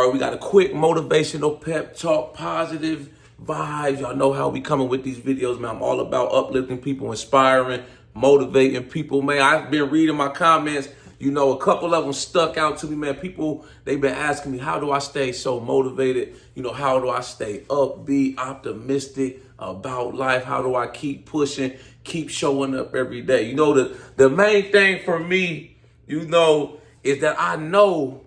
All right, we got a quick motivational pep talk, positive vibes. Y'all know how we coming with these videos, man. I'm all about uplifting people, inspiring, motivating people, man. I've been reading my comments. You know, a couple of them stuck out to me, man. People, they've been asking me, how do I stay so motivated? You know, how do I stay upbeat, optimistic about life? How do I keep pushing, keep showing up every day? You know, the main thing for me, you know, is that I know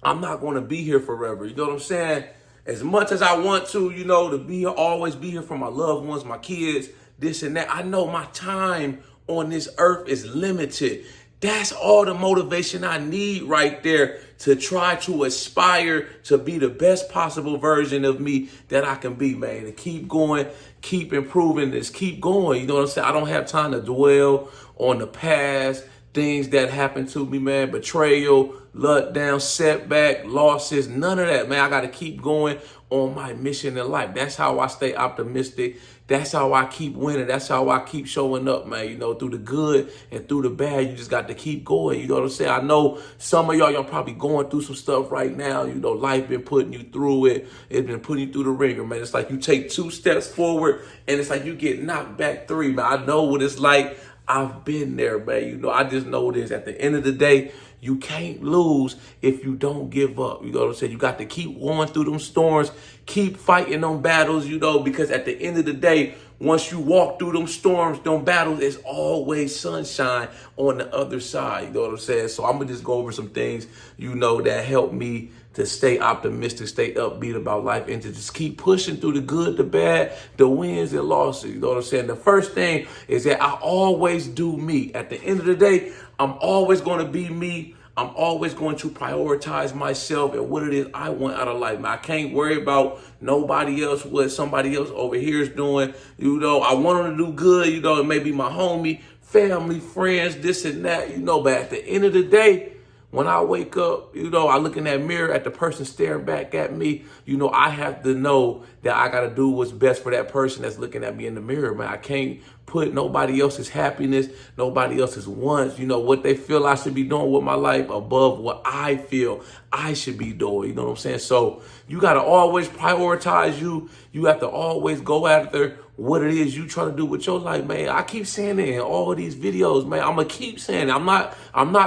I'm not going to be here forever. You know what I'm saying? As much as I want to, you know, to be here, always be here for my loved ones, my kids, this and that. I know my time on this earth is limited. That's all the motivation I need right there to try to aspire to be the best possible version of me that I can be, man. To keep going, keep improving this, keep going. You know what I'm saying? I don't have time to dwell on the past, things that happened to me, man. Betrayal, letdown, setback, losses, none of that, man. I got to keep going on my mission in life. That's how I stay optimistic. That's how I keep winning. That's how I keep showing up, man. You know, through the good and through the bad, you just got to keep going. You know what I'm saying? I know some of y'all probably going through some stuff right now. You know, life been putting you through it. It's been putting you through the ringer, man. It's like you take 2 steps forward and it's like you get knocked back 3, man. I know what it's like. I've been there, man. You know, I just know this. At the end of the day, you can't lose if you don't give up. You know what I'm saying? You got to keep going through them storms, keep fighting them battles, you know, because at the end of the day, once you walk through them storms, them battles, there's always sunshine on the other side. You know what I'm saying? So I'm going to just go over some things, you know, that help me to stay optimistic, stay upbeat about life, and to just keep pushing through the good, the bad, the wins and losses. You know what I'm saying? The first thing is that I always do me. At the end of the day, I'm always going to be me. I'm always going to prioritize myself and what it is I want out of life. Man, I can't worry about nobody else, what somebody else over here is doing. You know, I want them to do good. You know, it may be my homie, family, friends, this and that, you know, but at the end of the day, when I wake up, you know, I look in that mirror at the person staring back at me, you know, I have to know that I got to do what's best for that person that's looking at me in the mirror, man. I can't put nobody else's happiness, nobody else's wants, you know, what they feel I should be doing with my life above what I feel I should be doing. You know what I'm saying? So you got to always prioritize you. You have to always go after what it is you trying to do with your life, man. I keep saying it in all of these videos, man. I'm going to keep saying it. I'm not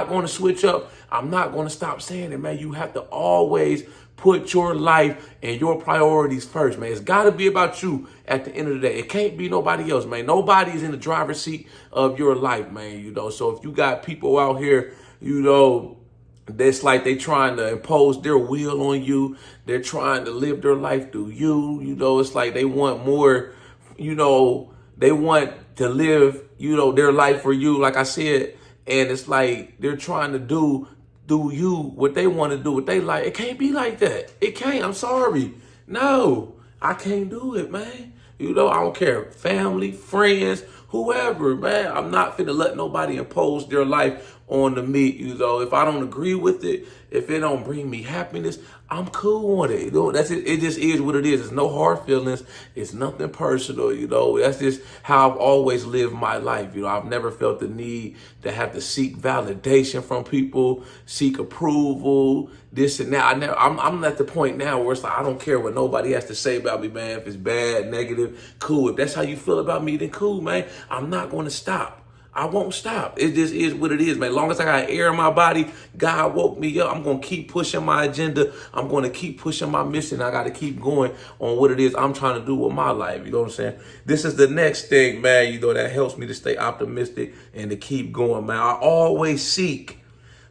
going to switch up. I'm not going to stop saying it, man. You have to always put your life and your priorities first, man. It's got to be about you at the end of the day. It can't be nobody else, man. Nobody's in the driver's seat of your life, man, you know. So if you got people out here, you know, that's like they trying to impose their will on you. They're trying to live their life through you. You know, it's like they want more, you know, they want to live, you know, their life for you, like I said. And it's like they're trying to do you what they want to do, what they like. It can't be like that. It can't. I'm sorry. No, I can't do it, man. You know, I don't care. Family, friends, whoever, man. I'm not finna let nobody impose their life onto me. You know, if I don't agree with it, if it don't bring me happiness, I'm cool on it. You know, that's it. It just is what it is. It's no hard feelings. It's nothing personal. You know, that's just how I've always lived my life. You know, I've never felt the need to have to seek validation from people, seek approval, this and that. I'm at the point now where it's like, I don't care what nobody has to say about me, man. If it's bad, negative, cool. If that's how you feel about me, then cool, man. I'm not going to stop. I won't stop. It just is what it is, man. As long as I got air in my body, God woke me up. I'm going to keep pushing my agenda. I'm going to keep pushing my mission. I got to keep going on what it is I'm trying to do with my life. You know what I'm saying? This is the next thing, man, you know, that helps me to stay optimistic and to keep going, man. I always seek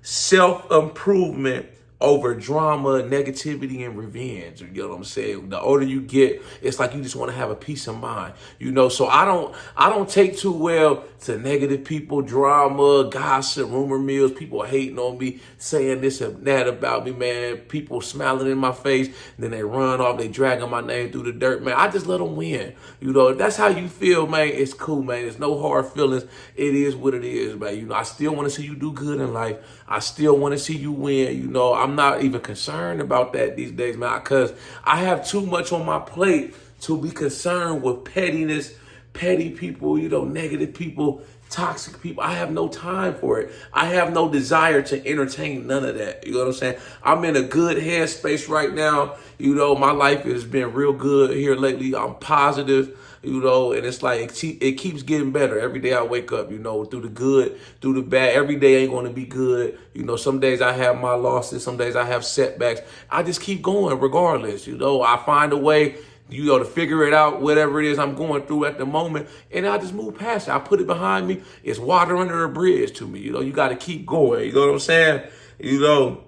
self-improvement over drama, negativity, and revenge. You know what I'm saying? The older you get, it's like you just want to have a peace of mind. You know, so I don't take too well to negative people, drama, gossip, rumor mills, people hating on me, saying this and that about me, man. People smiling in my face, then they run off, they dragging my name through the dirt, man. I just let them win. You know, if that's how you feel, man, it's cool, man. There's no hard feelings. It is what it is, man. You know, I still want to see you do good in life. I still want to see you win. You know, I'm not even concerned about that these days, man, because I have too much on my plate to be concerned with pettiness, petty people, you know, negative people toxic people. I have no time for it. I have no desire to entertain none of that. You know what I'm saying? I'm in a good headspace right now. You know, my life has been real good here lately. I'm positive, you know, and it's like it keeps getting better. Every day I wake up, you know, through the good, through the bad. Every day ain't going to be good. You know, some days I have my losses. Some days I have setbacks. I just keep going regardless. You know, I find a way, you know, to figure it out, whatever it is I'm going through at the moment, and I just move past it. I put it behind me. It's water under a bridge to me. You know, you got to keep going. You know what I'm saying? You know,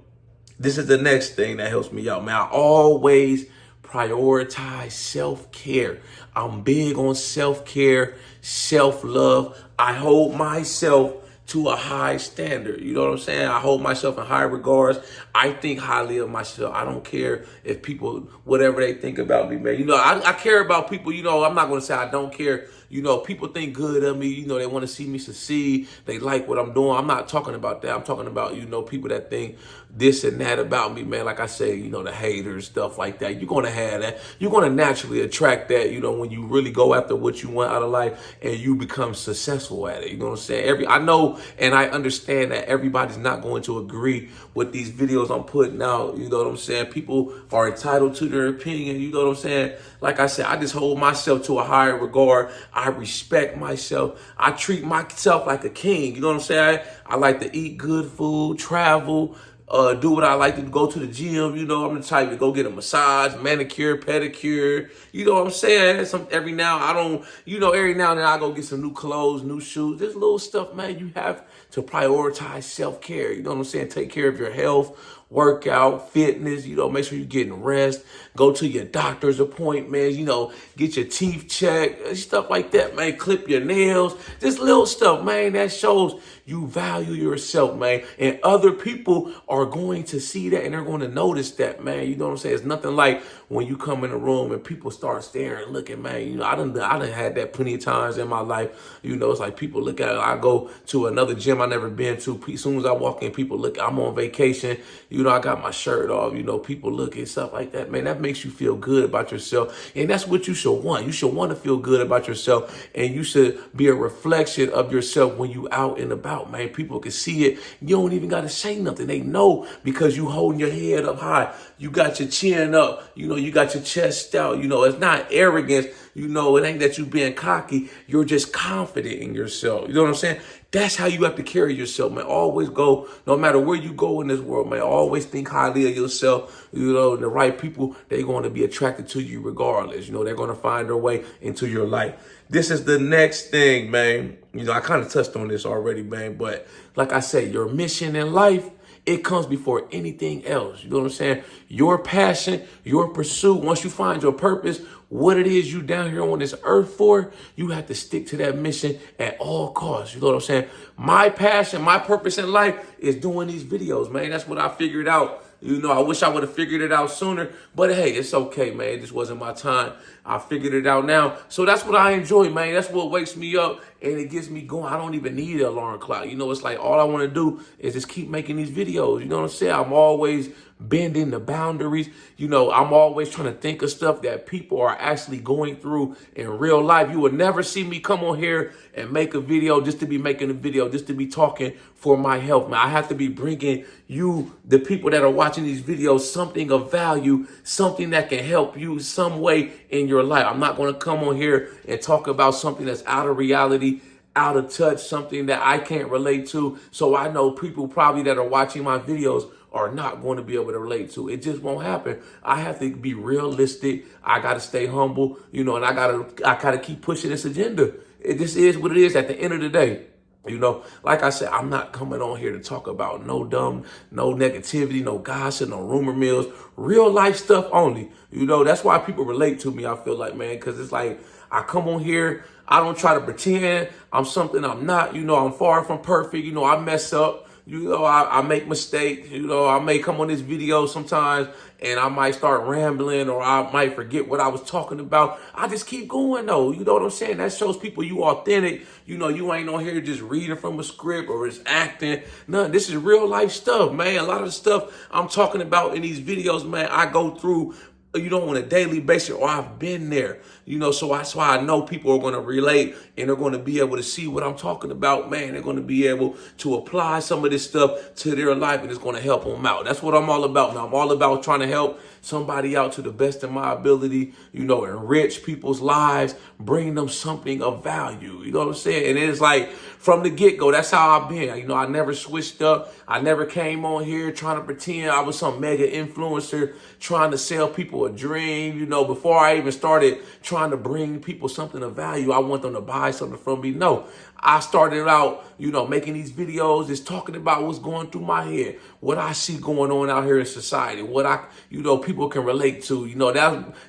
this is the next thing that helps me out, man. I always prioritize self-care. I'm big on self-care, self-love. I hold myself to a high standard. You know what I'm saying? I hold myself in high regards. I think highly of myself. I don't care if people, whatever they think about me, man. You know, I care about people. You know, I'm not going to say I don't care. You know, people think good of me. You know, they want to see me succeed. They like what I'm doing. I'm not talking about that. I'm talking about, you know, people that think this and that about me, man. Like I say, you know, the haters, stuff like that. You're going to have that. You're going to naturally attract that, you know, when you really go after what you want out of life and you become successful at it. You know what I'm saying? I know and I understand that everybody's not going to agree with these videos I'm putting out. You know what I'm saying? People are entitled to their opinion. You know what I'm saying? Like I said, I just hold myself to a higher regard. I respect myself. I treat myself like a king. You know what I'm saying? I like to eat good food, travel, do what I like to do, go to the gym. You know, I'm the type to go get a massage, manicure, pedicure. You know what I'm saying? Every now and then I go get some new clothes, new shoes. This little stuff, man. You have to prioritize self-care. You know what I'm saying? Take care of your health, workout, fitness, you know, make sure you're getting rest, go to your doctor's appointments, you know, get your teeth checked, stuff like that, man. Clip your nails, just little stuff, man. That shows you value yourself, man. And other people are going to see that and they're going to notice that, man. You know what I'm saying? It's nothing like when you come in a room and people start staring and looking, man. You know, I done had that plenty of times in my life. You know, it's like people look at it. I go to another gym I never been to. As soon as I walk in, people look. I'm on vacation. You know, I got my shirt off. You know, people look and stuff like that, man. That makes you feel good about yourself. And that's what you should want. You should want to feel good about yourself. And you should be a reflection of yourself when you out and about, man. People can see it. You don't even got to say nothing. They know because you holding your head up high. You got your chin up. You know, you got your chest out. You know, it's not arrogance. You know, it ain't that you being cocky. You're just confident in yourself. You know what I'm saying? That's how you have to carry yourself, man. Always go, no matter where you go in this world, man, always think highly of yourself. You know, the right people, they're going to be attracted to you regardless. You know, they're going to find their way into your life. This is the next thing, man. You know, I kind of touched on this already, man. But like I said, your mission in life, it comes before anything else. You know what I'm saying? Your passion, your pursuit, once you find your purpose, what it is you down here on this earth for, you have to stick to that mission at all costs. You know what I'm saying? My passion, my purpose in life is doing these videos, man. That's what I figured out. You know, I wish I would have figured it out sooner, but hey, it's okay, man. It just wasn't my time. I figured it out now. So that's what I enjoy, man. That's what wakes me up and it gets me going. I don't even need an alarm clock. You know, it's like all I want to do is just keep making these videos. You know what I'm saying? I'm always bending the boundaries. You know, I'm always trying to think of stuff that people are actually going through in real life. You will never see me come on here and make a video just to be making a video, just to be talking for my health, man. I have to be bringing you, the people that are watching these videos, something of value, something that can help you some way in your life. I'm not going to come on here and talk about something that's out of reality, out of touch, something that I can't relate to. So I know people probably that are watching my videos are not going to be able to relate to. It just won't happen. I have to be realistic. I got to stay humble, you know, and I gotta keep pushing this agenda. It just is what it is at the end of the day. You know, like I said, I'm not coming on here to talk about no negativity, no gossip, no rumor mills, real life stuff only. You know, that's why people relate to me, I feel like, man, because it's like I come on here, I don't try to pretend I'm something I'm not. You know, I'm far from perfect. You know, I mess up. You know, I make mistakes. You know, I may come on this video sometimes and I might start rambling or I might forget what I was talking about. I just keep going, though. You know what I'm saying? That shows people you authentic. You know, you ain't on here just reading from a script or just acting. None. This is real life stuff, man. A lot of the stuff I'm talking about in these videos, man, I go through on a daily basis, or I've been there, so that's why I know people are going to relate and they're going to be able to see what I'm talking about, man. They're going to be able to apply some of this stuff to their life, and it's going to help them out. That's what I'm all about, man. I'm all about trying to help somebody out to the best of my ability, enrich people's lives, bring them something of value. You know what I'm saying? And it's like from the get-go, that's how I've been. I never switched up. I never came on here trying to pretend I was some mega influencer trying to sell people a dream. Before I even started trying to bring people something of value, I want them to buy something from me. No, I started out, making these videos, just talking about what's going through my head, what I see going on out here in society, what people can relate to.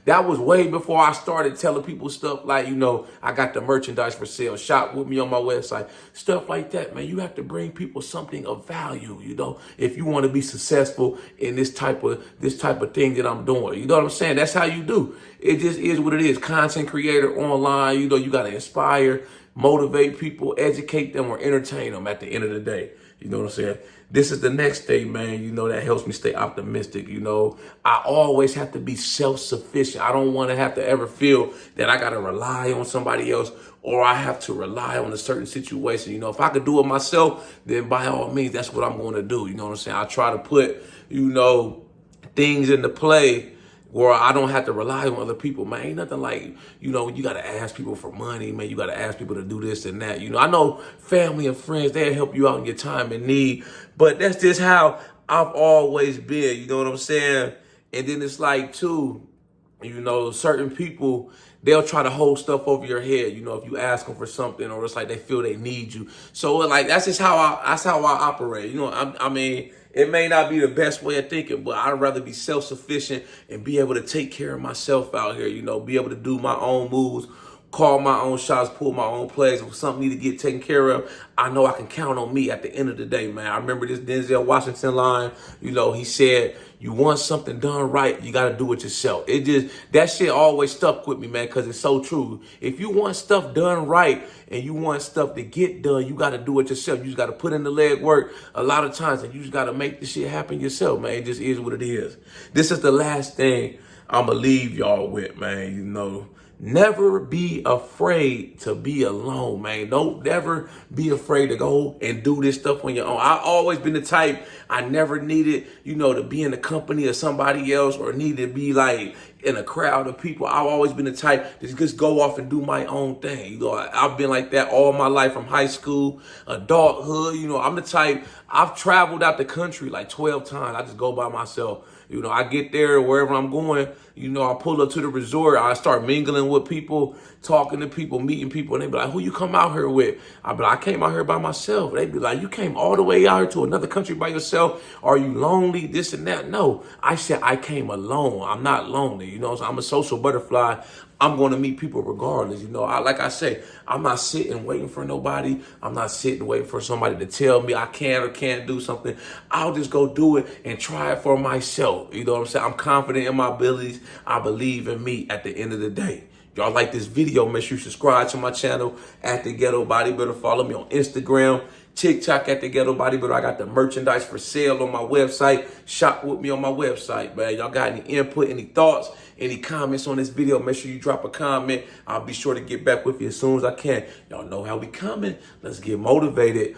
That was way before I started telling people stuff like, I got the merchandise for sale, shop with me on my website, stuff like that, man. You have to bring people something of value, if you want to be successful in this type of thing that I'm doing. You know what I'm saying? That's how you do. It just is what it is. Content creator online, you got to inspire, motivate people, educate them, or entertain them at the end of the day. You know what I'm saying? This is the next thing, man, that helps me stay optimistic. I always have to be self-sufficient. I don't want to have to ever feel that I got to rely on somebody else, or I have to rely on a certain situation. If I could do it myself, then by all means, that's what I'm going to do. You know what I'm saying? I try to put, things into play where I don't have to rely on other people, man. Ain't nothing like, you got to ask people for money, man. You got to ask people to do this and that. I know family and friends, they'll help you out in your time of need, but that's just how I've always been. You know what I'm saying? And then it's like, too, certain people, they'll try to hold stuff over your head, if you ask them for something, or it's like they feel they need you. So like, that's just how I operate. I mean, it may not be the best way of thinking, but I'd rather be self-sufficient and be able to take care of myself out here, be able to do my own moves, call my own shots, pull my own plays. If something need to get taken care of, I know I can count on me at the end of the day, man. I remember this Denzel Washington line, he said, you want something done right, you got to do it yourself. That shit always stuck with me, man, because it's so true. If you want stuff done right and you want stuff to get done, you got to do it yourself. You just got to put in the leg work a lot of times, and you just got to make this shit happen yourself, man. It just is what it is. This is the last thing I'm going to leave y'all with, man. Never be afraid to be alone, man. Don't never be afraid to go and do this stuff on your own. I've always been the type, I never needed, to be in the company of somebody else, or need to be like in a crowd of people. I've always been the type to just go off and do my own thing. I've been like that all my life, from high school, adulthood. I'm the type, I've traveled out the country like 12 times. I just go by myself. I get there wherever I'm going, I pull up to the resort, I start mingling with people, talking to people, meeting people, and they be like, who you come out here with? I be like, I came out here by myself. They be like, you came all the way out here to another country by yourself? Are you lonely? This and that? No, I said I came alone. I'm not lonely. I'm a social butterfly. I'm going to meet people regardless. Like I say, I'm not sitting waiting for nobody. I'm not sitting waiting for somebody to tell me I can or can't do something. I'll just go do it and try it for myself. You know what I'm saying? I'm confident in my abilities. I believe in me at the end of the day. Y'all like this video, make sure you subscribe to my channel at The Ghetto Bodybuilder. Follow me on Instagram, TikTok at The Ghetto Bodybuilder. I got the merchandise for sale on my website. Shop with me on my website, man. Y'all got any input, any thoughts, any comments on this video, make sure you drop a comment. I'll be sure to get back with you as soon as I can. Y'all know how we coming. Let's get motivated.